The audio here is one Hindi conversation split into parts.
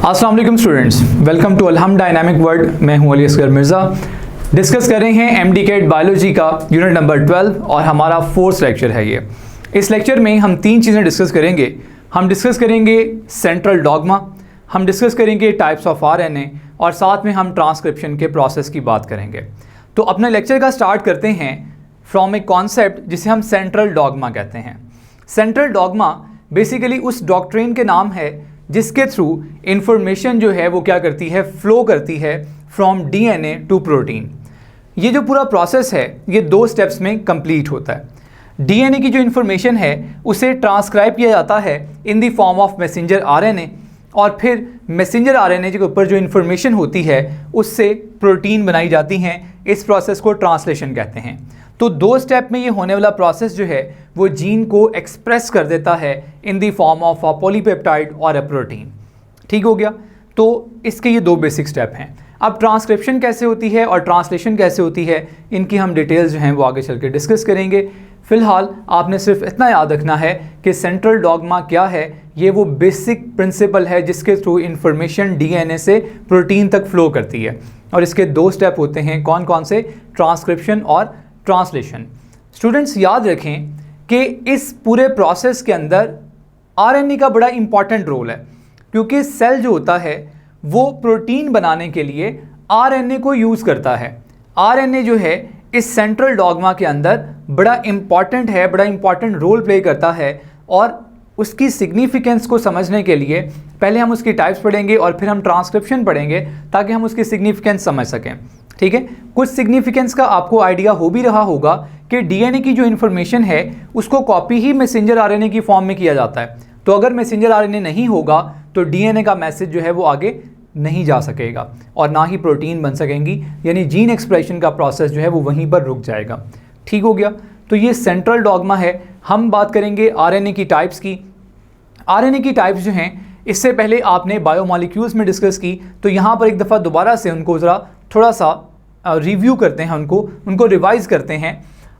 अस्सलाम वालेकुम students, welcome to Alham dynamic world. मैं हूं अली असगर मिर्ज़ा। डिस्कस कर रहे हैं एमडीकेट बायोलॉजी का यूनिट नंबर 12 और हमारा 4th लेक्चर है ये। इस लेक्चर में हम 3 चीज़ें डिस्कस करेंगे। हम डिस्कस करेंगे सेंट्रल डॉगमा, हम डिस्कस करेंगे टाइप्स ऑफ आरएनए और साथ में हम ट्रांसक्रिप्शन के प्रोसेस की बात करेंगे। तो अपने लेक्चर का स्टार्ट करते हैं फ्रॉम ए कॉन्सेप्ट जिसे हम सेंट्रल डॉगमा कहते हैं। सेंट्रल डॉगमा बेसिकली उस डॉक्ट्रिन के नाम है जिसके थ्रू इंफॉर्मेशन जो है वो क्या करती है, फ्लो करती है फ्रॉम डीएनए टू प्रोटीन। ये जो पूरा प्रोसेस है ये 2 स्टेप्स में कंप्लीट होता है। डीएनए की जो इन्फॉर्मेशन है उसे ट्रांसक्राइब किया जाता है in the form of messenger RNA और फिर मैसेंजर आरएनए के ऊपर जो इन्फॉर्मेशन होती है उससे प्रोटीन बनाई जाती हैं। इस प्रोसेस को ट्रांसलेशन कहते हैं। तो 2 स्टेप में ये होने वाला प्रोसेस जो है वो जीन को एक्सप्रेस कर देता है in the form of a polypeptide और अ प्रोटीन। ठीक हो गया। तो इसके ये 2 बेसिक स्टेप हैं। अब ट्रांसक्रिप्शन कैसे होती है और ट्रांसलेशन कैसे होती है, इनकी हम डिटेल्स जो हैं वो आगे चल के डिस्कस करेंगे। फ़िलहाल आपने सिर्फ इतना याद रखना है कि सेंट्रल डॉगमा क्या है। ये वो बेसिक प्रिंसिपल है जिसके थ्रू इंफॉर्मेशन डीएनए से प्रोटीन तक फ्लो करती है और इसके 2 स्टेप होते हैं। कौन कौन से? ट्रांसक्रिप्शन और ट्रांसलेशन। स्टूडेंट्स याद रखें कि इस पूरे प्रोसेस के अंदर आरएनए का बड़ा इंपॉर्टेंट रोल है, क्योंकि सेल जो होता है वो प्रोटीन बनाने के लिए आरएनए को यूज़ करता है। आरएनए जो है इस सेंट्रल डॉगमा के अंदर बड़ा इंपॉर्टेंट है, बड़ा इंपॉर्टेंट रोल प्ले करता है। और उसकी सिग्निफिकेंस को समझने के लिए पहले हम उसकी टाइप्स पढ़ेंगे और फिर हम ट्रांसक्रिप्शन पढ़ेंगे ताकि हम उसकी सिग्निफिकेंस समझ सकें। ठीक है। कुछ सिग्निफिकेंस का आपको आइडिया हो भी रहा होगा कि डीएनए की जो इन्फॉर्मेशन है उसको कॉपी ही मैसेंजर आरएनए की फॉर्म में किया जाता है। तो अगर मैसेंजर आरएनए नहीं होगा तो डीएनए का मैसेज जो है वो आगे नहीं जा सकेगा और ना ही प्रोटीन बन सकेंगी, यानी जीन एक्सप्रेशन का प्रोसेस जो है वो वहीं पर रुक जाएगा। ठीक हो गया। तो ये सेंट्रल डॉगमा है। हम बात करेंगे आरएनए की टाइप्स की। आरएनए की टाइप्स जो हैं इससे पहले आपने बायोमॉलिक्यूल्स में डिस्कस की, तो यहाँ पर एक दफ़ा दोबारा से उनको ज़रा थोड़ा सा रिव्यू करते हैं, उनको रिवाइज करते हैं।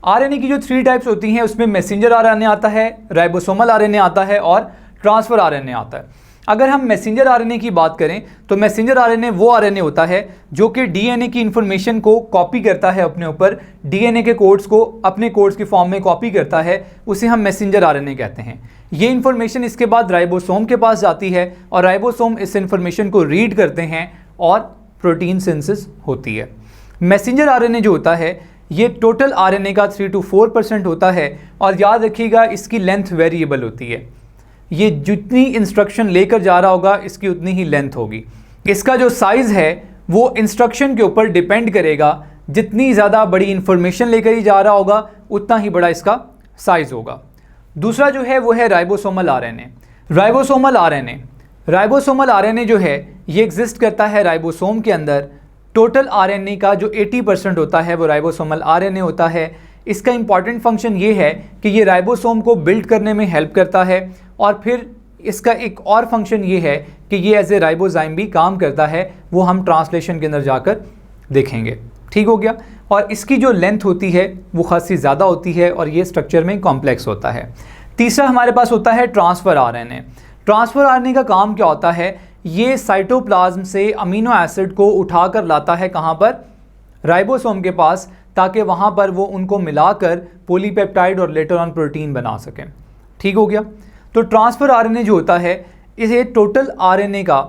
आरएनए की जो 3 टाइप्स होती हैं उसमें मैसेंजर आरएनए आता है, राइबोसोमल आरएनए आता है और ट्रांसफ़र आरएनए आता है। अगर हम मैसेंजर आरएनए की बात करें तो मैसेंजर आरएनए वो आरएनए होता है जो कि डीएनए की इन्फॉर्मेशन को कॉपी करता है अपने ऊपर, डीएनए के कोड्स को अपने कोड्स की फॉर्म में कॉपी करता है, उसे हम मैसेंजर आरएनए कहते हैं। ये इन्फॉर्मेशन इसके बाद राइबोसोम के पास जाती है और राइबोसोम इस इन्फॉर्मेशन को रीड करते हैं और प्रोटीन सिंथेसिस होती है। मैसेंजर आरएनए जो होता है ये टोटल आरएनए का 3 to 4% होता है और याद रखिएगा इसकी लेंथ वेरिएबल होती है। ये जितनी इंस्ट्रक्शन लेकर जा रहा होगा इसकी उतनी ही लेंथ होगी। इसका जो साइज़ है वो इंस्ट्रक्शन के ऊपर डिपेंड करेगा। जितनी ज़्यादा बड़ी इंफॉर्मेशन लेकर ही जा रहा होगा उतना ही बड़ा इसका साइज़ होगा। दूसरा जो है वो है राइबोसोमल आरएनए। राइबोसोमल आरएनए जो है ये एग्जिस्ट करता है राइबोसोम के अंदर। टोटल आरएनए का जो 80% होता है वो राइबोसोमल आरएनए होता है। इसका इंपॉर्टेंट फंक्शन ये है कि ये राइबोसोम को बिल्ड करने में हेल्प करता है और फिर इसका एक और फंक्शन ये है कि ये एज ए राइबोजाइम भी काम करता है। वो हम ट्रांसलेशन के अंदर जाकर देखेंगे। ठीक हो गया। और इसकी जो लेंथ होती है वो खासी ज़्यादा होती है और ये स्ट्रक्चर में कॉम्प्लेक्स होता है। तीसरा हमारे पास होता है ट्रांसफ़र आरएनए। ट्रांसफ़र आरएनए का काम क्या होता है? ये साइटोप्लाज्म से अमीनो एसिड को उठाकर लाता है कहाँ पर? राइबोसोम के पास, ताकि वहाँ पर वो उनको मिलाकर पॉलीपेप्टाइड और लेटर ऑन प्रोटीन बना सकें। ठीक हो गया। तो ट्रांसफ़र आरएनए जो होता है इसे टोटल आरएनए का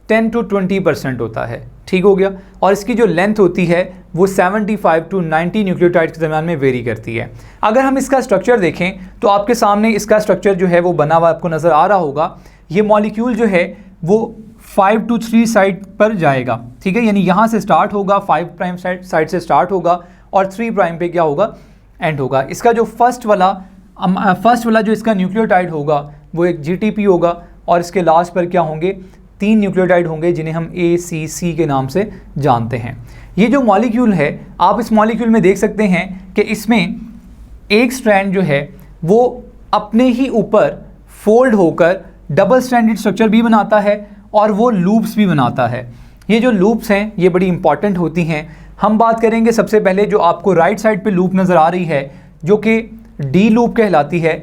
10 to 20% होता है। ठीक हो गया। और इसकी जो लेंथ होती है वो 75 to 90 न्यूक्लियोटाइड के दरमियान में वेरी करती है। अगर हम इसका स्ट्रक्चर देखें तो आपके सामने इसका स्ट्रक्चर जो है वो बना हुआ आपको नज़र आ रहा होगा। ये मॉलिक्यूल जो है वो 5 to 3 साइड पर जाएगा। ठीक है। यानी यहाँ से स्टार्ट होगा, 5 प्राइम साइड से स्टार्ट होगा और 3 प्राइम पे क्या होगा? एंड होगा। इसका जो फर्स्ट वाला जो इसका न्यूक्लियोटाइड होगा वो एक जीटीपी होगा और इसके लास्ट पर क्या होंगे? 3 न्यूक्लियोटाइड होंगे जिन्हें हम ACC के नाम से जानते हैं। ये जो मॉलिक्यूल है आप इस मॉलिक्यूल में देख सकते हैं कि इसमें एक स्ट्रैंड जो है वो अपने ही ऊपर फोल्ड होकर डबल स्ट्रैंडेड स्ट्रक्चर भी बनाता है और वो लूप्स भी बनाता है। ये जो लूप्स हैं ये बड़ी इंपॉर्टेंट होती हैं। हम बात करेंगे सबसे पहले जो आपको राइट साइड पे लूप नज़र आ रही है जो कि डी लूप कहलाती है।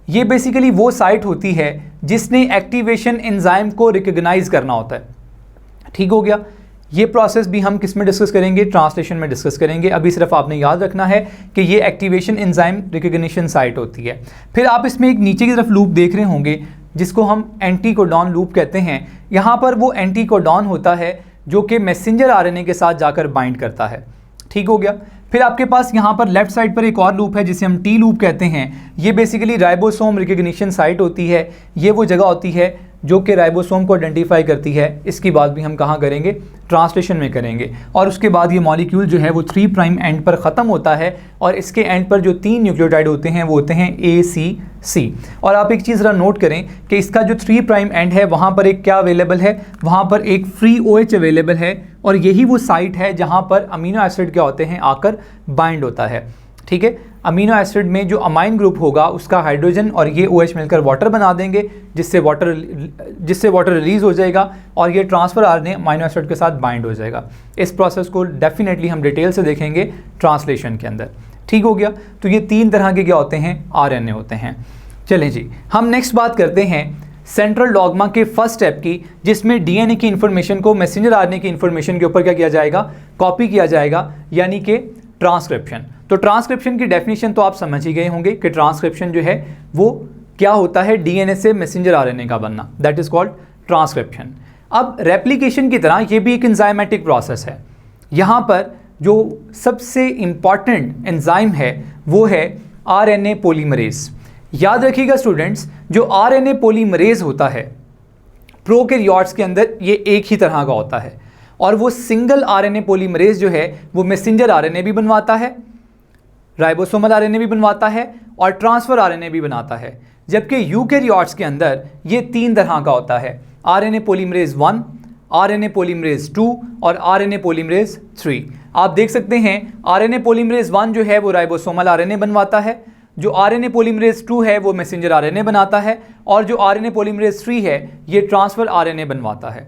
ये बेसिकली वो साइट होती है जिसने एक्टिवेशन एंजाइम को रिकॉग्नाइज करना होता है। ठीक हो गया। ये प्रोसेस भी हम किस में डिस्कस करेंगे, ट्रांसलेशन में डिस्कस करेंगे। अभी सिर्फ आपने याद रखना है कि ये एक्टिवेशन एंजाइम रिकॉग्निशन साइट होती है। फिर आप इसमें एक नीचे की तरफ लूप देख रहे होंगे जिसको हम एंटीकोडॉन लूप कहते हैं। यहाँ पर वो एंटीकोडॉन होता है जो कि मैसेंजर आरएनए के साथ जाकर बाइंड करता है। ठीक हो गया। फिर आपके पास यहाँ पर लेफ्ट साइड पर एक और लूप है जिसे हम टी लूप कहते हैं। ये बेसिकली राइबोसोम रिकॉग्निशन साइट होती है। ये वो जगह होती है जो कि राइबोसोम को आइडेंटिफाई करती है। इसकी बात भी हम कहाँ करेंगे, ट्रांसलेशन में करेंगे। और उसके बाद ये मॉलिक्यूल जो है वो 3 प्राइम एंड पर ख़त्म होता है और इसके एंड पर जो 3 न्यूक्लियोटाइड होते हैं वो होते हैं ACC। और आप एक चीज़ ज़रा नोट करें कि इसका जो 3 प्राइम एंड है वहाँ पर एक क्या अवेलेबल है, वहाँ पर एक फ्री OH अवेलेबल है और यही वो साइट है जहाँ पर अमीनो एसिड क्या होते हैं आकर बाइंड होता है। ठीक है, अमीनो एसिड में जो अमाइन ग्रुप होगा उसका हाइड्रोजन और ये OH मिलकर वाटर बना देंगे जिससे वाटर रिलीज हो जाएगा और ये ट्रांसफ़र आरएनए अमीनो एसिड के साथ बाइंड हो जाएगा। इस प्रोसेस को डेफिनेटली हम डिटेल से देखेंगे ट्रांसलेशन के अंदर। ठीक हो गया। तो ये 3 तरह के क्या होते हैं, आरएनए होते हैं। चलें जी, हम नेक्स्ट बात करते हैं सेंट्रल डॉगमा के फर्स्ट स्टेप की, जिसमें डीएनए की इन्फॉर्मेशन को मैसेंजर आरएनए की इन्फॉर्मेशन के ऊपर क्या किया जाएगा, कॉपी किया जाएगा, यानी कि ट्रांसक्रिप्शन। तो ट्रांसक्रिप्शन की डेफिनेशन तो आप समझ ही गए होंगे कि ट्रांसक्रिप्शन जो है वो क्या होता है, डीएनए से मैसेंजर आरएनए का बनना, दैट इज कॉल्ड ट्रांसक्रिप्शन। अब रेप्लिकेशन की तरह ये भी एक एंजाइमेटिक प्रोसेस है। यहाँ पर जो सबसे इम्पॉर्टेंट एंजाइम है वो है आरएनए पॉलीमरेज। याद रखिएगा स्टूडेंट्स, जो आरएनए पॉलीमरेज होता है प्रोकैरियोट्स के अंदर ये एक ही तरह का होता है और वो सिंगल आरएनए पॉलीमरेज जो है वो मैसेंजर आरएनए भी बनवाता है, राइबोसोमल आरएनए भी बनवाता है और ट्रांसफर आरएनए भी बनाता है। जबकि यूकैरियोट्स के अंदर ये 3 तरह का होता है, आरएनए पॉलीमरेज 1, आरएनए पॉलीमरेज 2 और आरएनए पॉलीमरेज 3। आप देख सकते हैं आरएनए पॉलीमरेज 1 जो है वो राइबोसोमल आरएनए बनवाता है, जो आरएनए पॉलीमरेज 2 है वो मैसेंजर आरएनए बनाता है और जो आरएनए पॉलीमरेज 3 है ये ट्रांसफर आरएनए बनवाता है।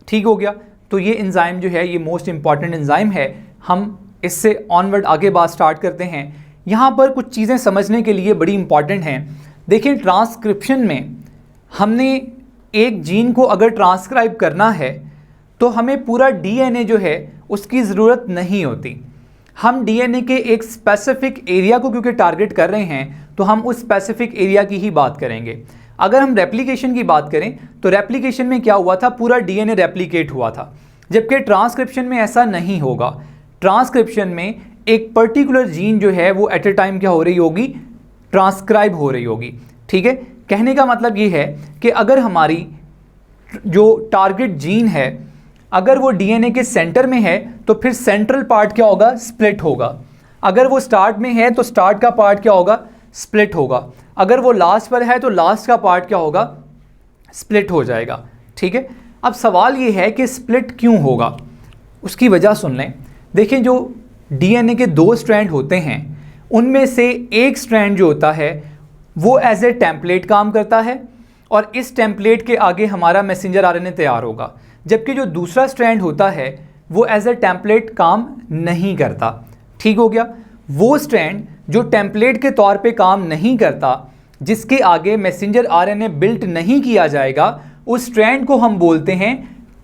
ठीक हो गया। तो ये एंजाइम जो है ये मोस्ट इंपॉर्टेंट एंजाइम है। हम इससे ऑनवर्ड आगे बात स्टार्ट करते हैं। यहाँ पर कुछ चीज़ें समझने के लिए बड़ी इंपॉर्टेंट हैं। देखिए, ट्रांसक्रिप्शन में हमने एक जीन को अगर ट्रांसक्राइब करना है तो हमें पूरा डीएनए जो है उसकी ज़रूरत नहीं होती। हम डीएनए के एक स्पेसिफिक एरिया को क्योंकि टारगेट कर रहे हैं तो हम उस स्पेसिफिक एरिया की ही बात करेंगे। अगर हम रेप्लिकेशन की बात करें तो रेप्लिकेशन में क्या हुआ था, पूरा डीएनए रेप्लिकेट हुआ था, जबकि ट्रांसक्रिप्शन में ऐसा नहीं होगा। ट्रांसक्रिप्शन में एक पर्टिकुलर जीन जो है वो एट ए टाइम क्या हो रही होगी, ट्रांसक्राइब हो रही होगी। ठीक है, कहने का मतलब ये है कि अगर हमारी जो टारगेट जीन है अगर वो डीएनए के सेंटर में है तो फिर सेंट्रल पार्ट क्या होगा, स्प्लिट होगा। अगर वो स्टार्ट में है तो स्टार्ट का पार्ट क्या होगा, स्प्लिट होगा। अगर वो लास्ट पर है तो लास्ट का पार्ट क्या होगा, स्प्लिट हो जाएगा। ठीक है, अब सवाल ये है कि स्प्लिट क्यों होगा, उसकी वजह सुन लें। देखिए, जो डीएनए के 2 स्ट्रैंड होते हैं उनमें से एक स्ट्रैंड जो होता है वो एज ए टेम्पलेट काम करता है और इस टेम्पलेट के आगे हमारा मैसेंजर आरएनए तैयार होगा, जबकि जो दूसरा स्ट्रैंड होता है वो एज ए टेम्पलेट काम नहीं करता। ठीक हो गया। वो स्ट्रैंड जो टेम्पलेट के तौर पे काम नहीं करता, जिसके आगे मैसेंजर आरएनए बिल्ट नहीं किया जाएगा, उस स्ट्रैंड को हम बोलते हैं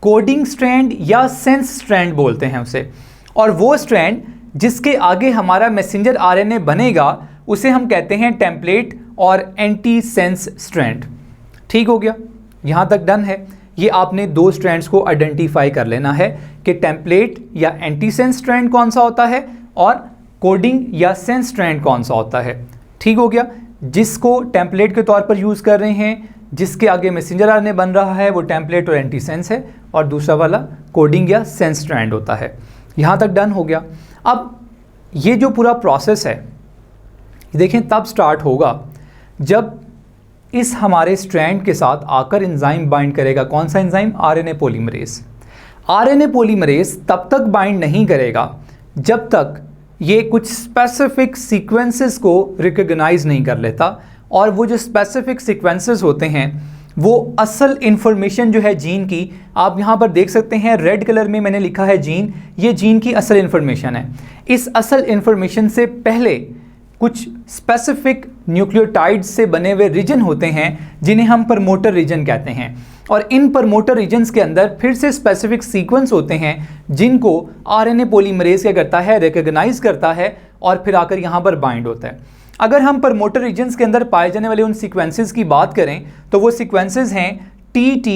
कोडिंग स्ट्रैंड या सेंस स्ट्रैंड बोलते हैं उसे। और वो स्ट्रैंड जिसके आगे हमारा मैसेंजर आरएनए बनेगा उसे हम कहते हैं टेम्पलेट और एंटी सेंस स्ट्रैंड। ठीक हो गया, यहाँ तक डन है। ये आपने 2 स्ट्रैंड्स को आइडेंटिफाई कर लेना है कि टेम्पलेट या एंटी सेंस स्ट्रैंड कौन सा होता है और कोडिंग या सेंस स्ट्रैंड कौन सा होता है। ठीक हो गया। जिसको टेम्पलेट के तौर पर यूज़ कर रहे हैं, जिसके आगे मैसेंजर आरएनए बन रहा है, वो टेम्पलेट और एंटी सेंस है और दूसरा वाला कोडिंग या सेंस स्ट्रैंड होता है। यहाँ तक डन हो गया। अब ये जो पूरा प्रोसेस है देखें तब स्टार्ट होगा जब इस हमारे स्ट्रैंड के साथ आकर एंजाइम बाइंड करेगा। कौन सा enzyme, RNA polymerase. RNA polymerase तब तक बाइंड नहीं करेगा जब तक ये कुछ स्पेसिफिक सीक्वेंसेस को रिकॉग्नाइज नहीं कर लेता। और वो जो स्पेसिफिक सीक्वेंसेस होते हैं वो असल इन्फॉर्मेशन जो है जीन की, आप यहाँ पर देख सकते हैं रेड कलर में मैंने लिखा है जीन, ये जीन की असल इन्फॉर्मेशन है। इस असल इन्फॉर्मेशन से पहले कुछ स्पेसिफिक न्यूक्लियोटाइड्स से बने हुए रीजन होते हैं जिन्हें हम प्रमोटर रीजन कहते हैं। और इन प्रमोटर रीजन्स के अंदर फिर से स्पेसिफिक सीक्वेंस होते हैं जिनको आरएनए पॉलीमरेज क्या करता है, रिकॉग्नाइज करता है और फिर आकर यहाँ पर बाइंड होता है। अगर हम प्रमोटर रीजन्स के अंदर पाए जाने वाले उन सीक्वेंसेस की बात करें तो वो सीक्वेंसेस हैं TT,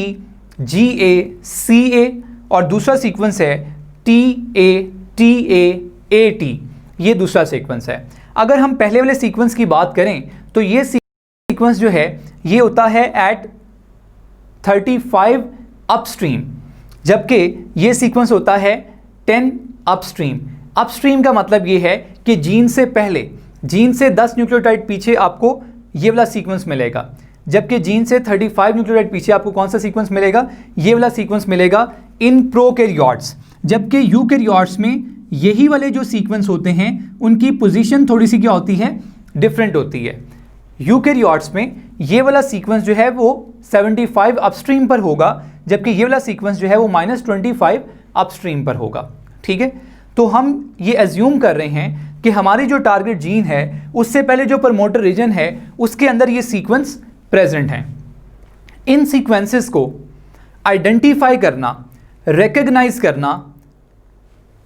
GA, CA और दूसरा सीक्वेंस है TA, TA, AT। ये दूसरा सीक्वेंस है। अगर हम पहले वाले सीक्वेंस की बात करें तो ये सीक्वेंस जो है ये होता है एट 35 अपस्ट्रीम, जबकि ये सीक्वेंस होता है 10 अपस्ट्रीम। अपस्ट्रीम का मतलब ये है कि जीन से पहले, जीन से 10 न्यूक्लियोटाइड पीछे आपको ये वाला सीक्वेंस मिलेगा, जबकि जीन से 35 न्यूक्लियोटाइड पीछे आपको कौन सा सीक्वेंस मिलेगा, ये वाला सीक्वेंस मिलेगा इन प्रोकैरियोट्स। जबकि यूकैरियोट्स में यही वाले जो सीक्वेंस होते हैं उनकी पोजीशन थोड़ी सी क्या होती है, डिफरेंट होती है। यूकैरियोट्स में ये वाला सीक्वेंस जो है वो 75 अपस्ट्रीम पर होगा, जबकि ये वाला सीक्वेंस जो है वो -25 अपस्ट्रीम पर होगा। ठीक है, तो हम ये एज्यूम कर रहे हैं कि हमारी जो टारगेट जीन है उससे पहले जो प्रमोटर रीजन है उसके अंदर ये सीक्वेंस प्रेजेंट हैं। इन सीक्वेंसेस को आइडेंटिफाई करना, रिकॉग्नाइज करना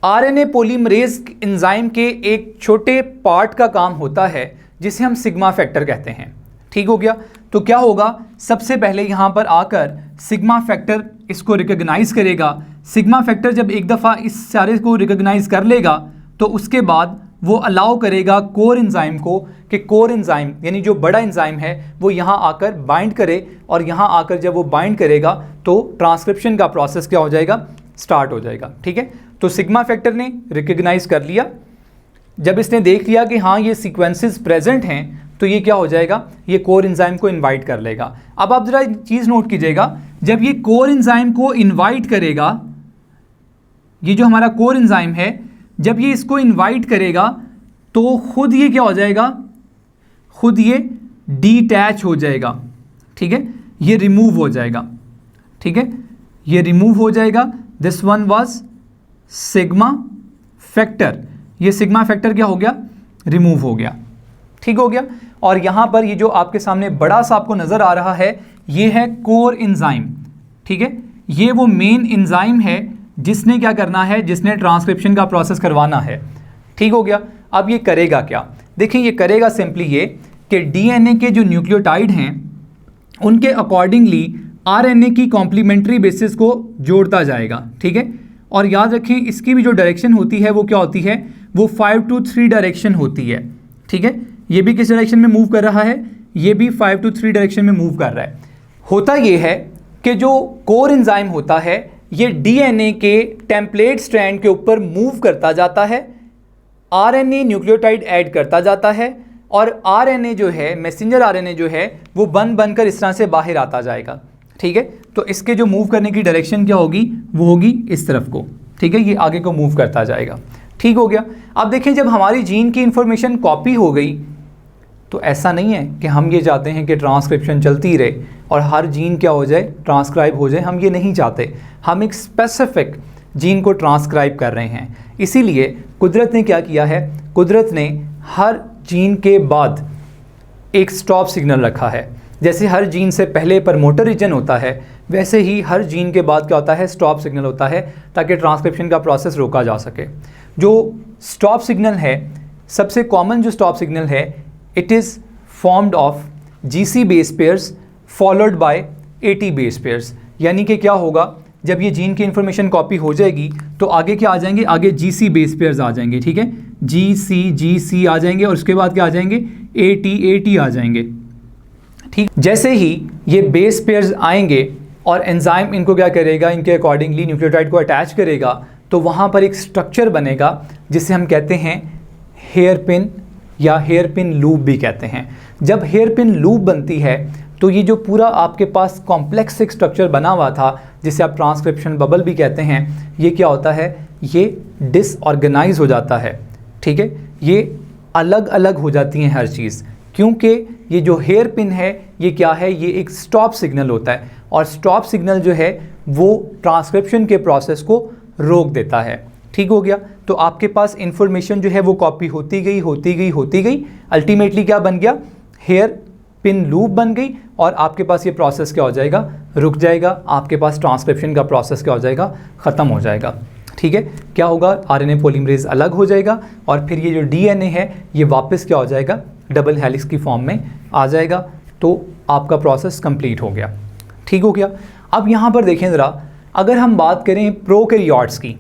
आरएनए पॉलीमरेज एंजाइम के एक छोटे पार्ट का काम होता है जिसे हम सिग्मा फैक्टर कहते हैं। ठीक हो गया, तो क्या होगा, सबसे पहले यहाँ पर आकर सिग्मा फैक्टर इसको रिकॉग्नाइज करेगा। सिग्मा फैक्टर जब एक दफ़ा इस सारे को रिकॉग्नाइज कर लेगा तो उसके बाद वो अलाउ करेगा कोर एंजाइम को कि कोर एंजाइम यानी जो बड़ा एंजाइम है वो यहाँ आकर बाइंड करे, और यहाँ आकर जब वो बाइंड करेगा तो ट्रांसक्रिप्शन का प्रोसेस क्या हो जाएगा, स्टार्ट हो जाएगा। ठीक है, तो सिग्मा फैक्टर ने रिकॉग्नाइज कर लिया। जब इसने देख लिया कि हाँ ये सीक्वेंसेस प्रेजेंट हैं तो ये क्या हो जाएगा, ये कोर एंजाइम को इनवाइट कर लेगा। अब आप ज़रा चीज़ नोट कीजिएगा, जब ये कोर एंजाइम को इनवाइट करेगा, ये जो हमारा कोर एंजाइम है जब ये इसको इनवाइट करेगा तो खुद ये क्या हो जाएगा, खुद ये डिटैच हो जाएगा। ठीक है, ये रिमूव हो जाएगा। ठीक है, ये रिमूव हो जाएगा। This one was sigma factor, ये सिग्मा फैक्टर क्या हो गया, रिमूव हो गया। ठीक हो गया, और यहाँ पर ये जो आपके सामने बड़ा सा आपको नज़र आ रहा है ये है कोर एंजाइम। ठीक है, ये वो मेन एंजाइम है जिसने क्या करना है, जिसने ट्रांसक्रिप्शन का प्रोसेस करवाना है। ठीक हो गया, अब ये करेगा क्या, देखिए ये करेगा सिंपली ये कि डीएनए के जो न्यूक्लियोटाइड हैं उनके अकॉर्डिंगली आरएनए की कॉम्प्लीमेंट्री बेसिस को जोड़ता जाएगा। ठीक है, और याद रखें इसकी भी जो डायरेक्शन होती है वो क्या होती है, वो 5 to 3 डायरेक्शन होती है। ठीक है, ये भी किस डायरेक्शन में मूव कर रहा है, ये भी 5 to 3 डायरेक्शन में मूव कर रहा है। होता ये है कि जो कोर एंजाइम होता है ये डीएनए के टेम्पलेट स्ट्रैंड के ऊपर मूव करता जाता है, आरएनए न्यूक्लियोटाइड ऐड करता जाता है, और आरएनए जो है, मैसेंजर आरएनए जो है वो बनकर इस तरह से बाहर आता जाएगा। ठीक है, तो इसके जो मूव करने की डायरेक्शन क्या होगी, वो होगी इस तरफ को। ठीक है, ये आगे को मूव करता जाएगा। ठीक हो गया, अब देखें जब हमारी जीन की इंफॉर्मेशन कॉपी हो गई तो ऐसा नहीं है कि हम ये चाहते हैं कि ट्रांसक्रिप्शन चलती रहे और हर जीन क्या हो जाए, ट्रांसक्राइब हो जाए। हम ये नहीं चाहते, हम एक स्पेसिफिक जीन को ट्रांसक्राइब कर रहे हैं। इसीलिए कुदरत ने क्या किया है, कुदरत ने हर जीन के बाद एक स्टॉप सिग्नल रखा है। जैसे हर जीन से पहले प्रमोटर रीजन होता है वैसे ही हर जीन के बाद क्या होता है, स्टॉप सिग्नल होता है, ताकि ट्रांसक्रिप्शन का प्रोसेस रोका जा सके। जो स्टॉप सिग्नल है, सबसे कॉमन जो स्टॉप सिग्नल है, it is formed of GC base pairs followed by AT base pairs. यानी कि क्या होगा, जब ये जीन की इंफॉर्मेशन कॉपी हो जाएगी तो आगे क्या आ जाएंगे, आगे GC बेस पेयर्स आ जाएंगे। ठीक है, GC आ जाएंगे और उसके बाद क्या आ जाएंगे, AT आ जाएंगे। ठीक, जैसे ही ये बेस पेयर्स आएंगे और एंजाइम इनको क्या करेगा, इनके अकॉर्डिंगली न्यूक्लियोटाइड को अटैच करेगा, तो वहाँ पर एक स्ट्रक्चर बनेगा जिसे हम कहते हैं हेयर पिन या हेयर पिन लूप भी कहते हैं। जब हेयर पिन लूप बनती है तो ये जो पूरा आपके पास कॉम्प्लेक्स एक स्ट्रक्चर बना हुआ था जिसे आप ट्रांसक्रिप्शन बबल भी कहते हैं, ये क्या होता है, ये डिसऑर्गेनाइज हो जाता है। ठीक है, ये अलग अलग हो जाती हैं हर चीज़, क्योंकि ये जो हेयर पिन है ये क्या है, ये एक स्टॉप सिग्नल होता है, और स्टॉप सिग्नल जो है वो ट्रांसक्रिप्शन के प्रोसेस को रोक देता है। ठीक हो गया, तो आपके पास इंफॉर्मेशन जो है वो कॉपी होती गई, अल्टीमेटली क्या बन गया, हेयर पिन लूप बन गई, और आपके पास ये प्रोसेस क्या हो जाएगा, रुक जाएगा, आपके पास ट्रांसक्रिप्शन का प्रोसेस क्या हो जाएगा, ख़त्म हो जाएगा। ठीक है, क्या होगा, आरएनए पॉलीमरेज अलग हो जाएगा और फिर ये जो डीएनए है ये वापस क्या हो जाएगा, डबल हेलिक्स की फॉर्म में आ जाएगा। तो आपका प्रोसेस कंप्लीट हो गया। ठीक हो गया। अब यहाँ पर देखें ज़रा, अगर हम बात करें प्रोकैरियोट्स की,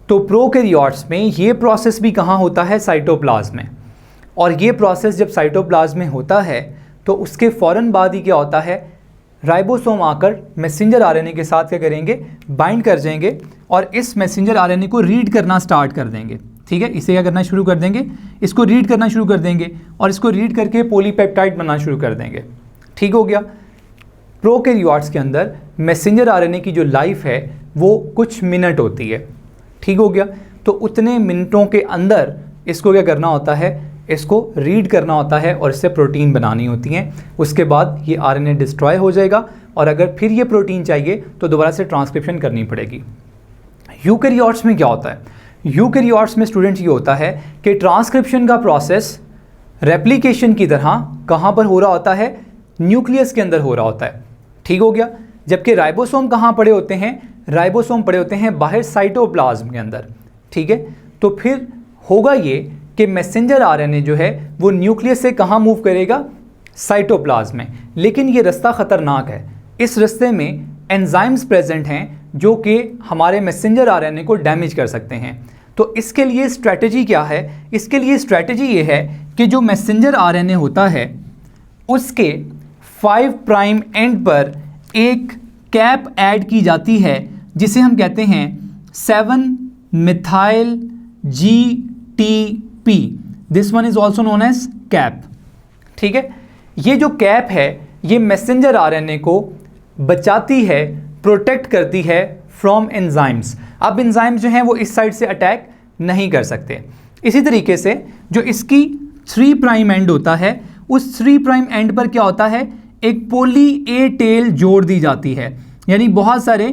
तो प्रोकैरियोट्स में ये प्रोसेस भी कहाँ होता है, साइटोप्लाज्म में। और ये प्रोसेस जब साइटोप्लाज्म में होता है तो उसके फ़ौरन बाद ही क्या होता है, राइबोसोम आकर मैसेंजर आरएनए के साथ क्या करेंगे, बाइंड कर जाएंगे और इस मैसेंजर आरएनए को रीड करना स्टार्ट कर देंगे। ठीक है, इसे क्या करना शुरू कर देंगे, इसको रीड करना शुरू कर देंगे और इसको रीड करके पॉलीपेप्टाइड बनना शुरू कर देंगे। ठीक हो गया। प्रोकैरियोट्स के अंदर मैसेंजर आरएनए की जो लाइफ है वो कुछ मिनट होती है। ठीक हो गया। तो उतने मिनटों के अंदर इसको क्या करना होता है, इसको रीड करना होता है और इससे प्रोटीन बनानी होती हैं। उसके बाद ये आरएनए डिस्ट्रॉय हो जाएगा और अगर फिर ये प्रोटीन चाहिए तो दोबारा से ट्रांसक्रिप्शन करनी पड़ेगी। यूकैरियोट्स में क्या होता है, यूकैरियोट्स में स्टूडेंट्स ये होता है कि ट्रांसक्रिप्शन का प्रोसेस रेप्लिकेशन की तरह कहाँ पर हो रहा होता है, न्यूक्लियस के अंदर हो रहा होता है। ठीक हो गया। जबकि राइबोसोम कहाँ पड़े होते हैं, राइबोसोम पड़े होते हैं बाहर साइटोप्लाज्म के अंदर। ठीक है, तो फिर होगा ये कि मैसेंजर आरएनए जो है वो न्यूक्लियस से कहाँ मूव करेगा, साइटोप्लाज्म में। लेकिन ये रास्ता ख़तरनाक है, इस रास्ते में एंजाइम्स प्रेजेंट हैं जो कि हमारे मैसेंजर आरएनए को डैमेज कर सकते हैं। तो इसके लिए स्ट्रैटेजी क्या है, इसके लिए स्ट्रैटेजी ये है कि जो मैसेंजर आरएनए होता है उसके 5 प्राइम एंड पर एक कैप ऐड की जाती है जिसे हम कहते हैं 7-methyl GTP। This one is also known as cap. ठीक है, ये जो कैप है ये मैसेंजर आरएनए को बचाती है, प्रोटेक्ट करती है फ्रॉम एंजाइम्स। अब एंजाइम्स जो हैं वो इस साइड से अटैक नहीं कर सकते। इसी तरीके से जो इसकी 3 प्राइम एंड होता है उस 3 प्राइम एंड पर क्या होता है, एक पॉली ए टेल जोड़ दी जाती है, यानी बहुत सारे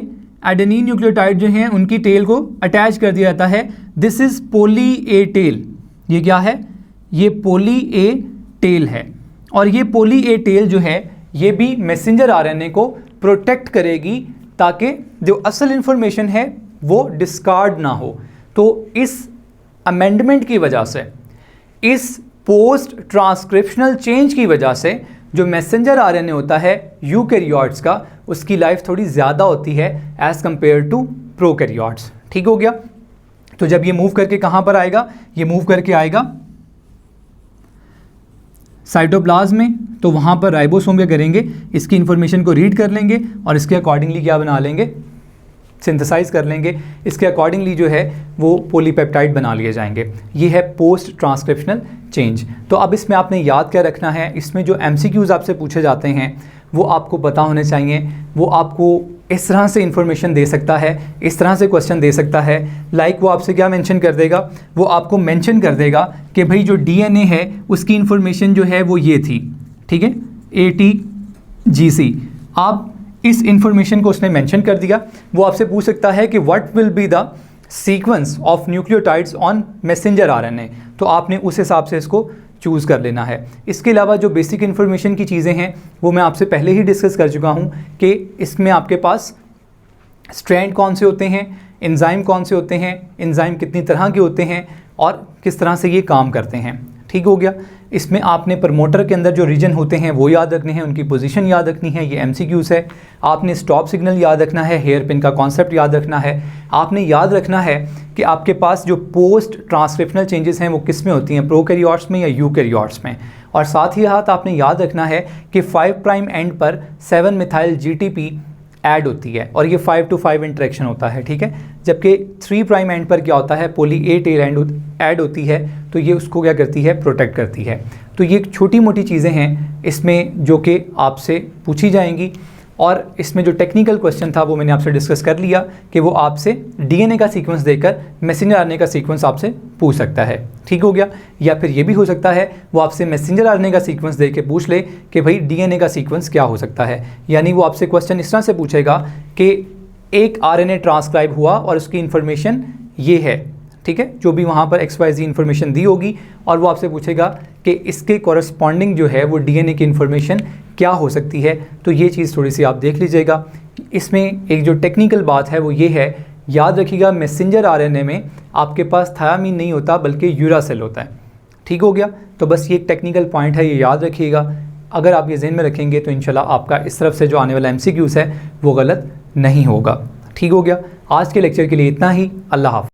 एडेनिन न्यूक्लियोटाइड जो हैं उनकी टेल को अटैच कर दिया जाता है। This is poly A tail. ये क्या है, ये पॉली ए टेल है और ये पॉली ए टेल जो है ये भी मैसेंजर आरएनए को प्रोटेक्ट करेगी ताकि जो असल इंफॉर्मेशन है वो डिस्कार्ड ना हो। तो इस अमेंडमेंट की वजह से, इस पोस्ट ट्रांसक्रिप्शनल चेंज की वजह से जो मैसेंजर आरएनए होता है यूकैरियोट्स का, उसकी लाइफ थोड़ी ज़्यादा होती है एज़ कम्पेयर टू प्रोकैरियोट्स। ठीक हो गया। तो जब ये मूव करके कहाँ पर आएगा, ये मूव करके आएगा साइटोप्लाज्म में, तो वहाँ पर राइबोसोम क्या करेंगे, इसकी इन्फॉर्मेशन को रीड कर लेंगे और इसके अकॉर्डिंगली क्या बना लेंगे, सिंथेसाइज कर लेंगे। इसके अकॉर्डिंगली जो है वो पॉलीपेप्टाइड बना लिए जाएंगे। ये है पोस्ट ट्रांसक्रिप्शनल चेंज। तो अब इसमें आपने याद क्या रखना है, इसमें जो एमसीक्यूज़ आपसे पूछे जाते हैं वो आपको पता होने चाहिए। वो आपको इस तरह से इन्फॉर्मेशन दे सकता है, इस तरह से क्वेश्चन दे सकता है। लाइक वो आपसे क्या मेंशन कर देगा, वो आपको मेंशन कर देगा कि भाई जो डीएनए है उसकी इन्फॉर्मेशन जो है वो ये थी। ठीक है, ATGC। आप इस इंफॉर्मेशन को उसने मेंशन कर दिया। वो आपसे पूछ सकता है कि what will be the sequence of nucleotides on messenger RNA, तो आपने उस हिसाब से इसको चूज़ कर लेना है। इसके अलावा जो बेसिक इन्फॉर्मेशन की चीज़ें हैं वो मैं आपसे पहले ही डिस्कस कर चुका हूँ कि इसमें आपके पास स्ट्रैंड कौन से होते हैं, एंजाइम कौन से होते हैं, एंजाइम कितनी तरह के होते हैं और किस तरह से ये काम करते हैं। ठीक हो गया। इसमें आपने प्रमोटर के अंदर जो रीजन होते हैं वो याद रखने हैं, उनकी पोजीशन याद रखनी है, ये एमसीक्यूज़ है। आपने स्टॉप सिग्नल याद रखना है, हेयर पिन का कॉन्सेप्ट याद रखना है। आपने याद रखना है कि आपके पास जो पोस्ट ट्रांसक्रिप्शनल चेंजेस हैं वो किस में होती हैं, प्रोकैरियोट्स में या यूकैरियोट्स में। और साथ ही साथ आपने याद रखना है कि 5 प्राइम एंड पर 7-methyl GTP ऐड होती है और ये 5 to 5 इंटरेक्शन होता है। ठीक है, जबकि 3 प्राइम एंड पर क्या होता है, पॉली ए टेल ऐड होती है, तो ये उसको क्या करती है, प्रोटेक्ट करती है। तो ये छोटी मोटी चीज़ें हैं इसमें जो कि आपसे पूछी जाएंगी। और इसमें जो टेक्निकल क्वेश्चन था वो मैंने आपसे डिस्कस कर लिया कि वो आपसे डीएनए का सीक्वेंस देकर मैसेंजर आरएनए का सीक्वेंस आपसे पूछ सकता है। ठीक हो गया। या फिर ये भी हो सकता है वो आपसे मैसेंजर आरएनए का सीक्वेंस दे के पूछ ले कि भाई डीएनए का सीक्वेंस क्या हो सकता है। यानी वो आपसे क्वेश्चन इस तरह से पूछेगा कि एक आरएनए ट्रांसक्राइब हुआ और उसकी इन्फॉर्मेशन ये है। ठीक है, जो भी वहाँ पर XYZ इन्फॉर्मेशन दी होगी और वो आपसे पूछेगा कि इसके कॉरस्पॉन्डिंग जो है वो डीएनए की इन्फॉर्मेशन क्या हो सकती है, तो ये चीज़ थोड़ी सी आप देख लीजिएगा। इसमें एक जो टेक्निकल बात है वो ये है, याद रखिएगा मैसेंजर आरएनए में आपके पास थायामीन नहीं होता बल्कि यूरासिल होता है। ठीक हो गया, तो बस ये एक टेक्निकल पॉइंट है, ये याद रखिएगा। अगर आप ये ज़हन में रखेंगे तो इंशाल्लाह आपका इस तरफ से जो आने वाला MCQs है वो गलत नहीं होगा। ठीक हो गया, आज के लेक्चर के लिए इतना ही। अल्लाह हाफ़िज़।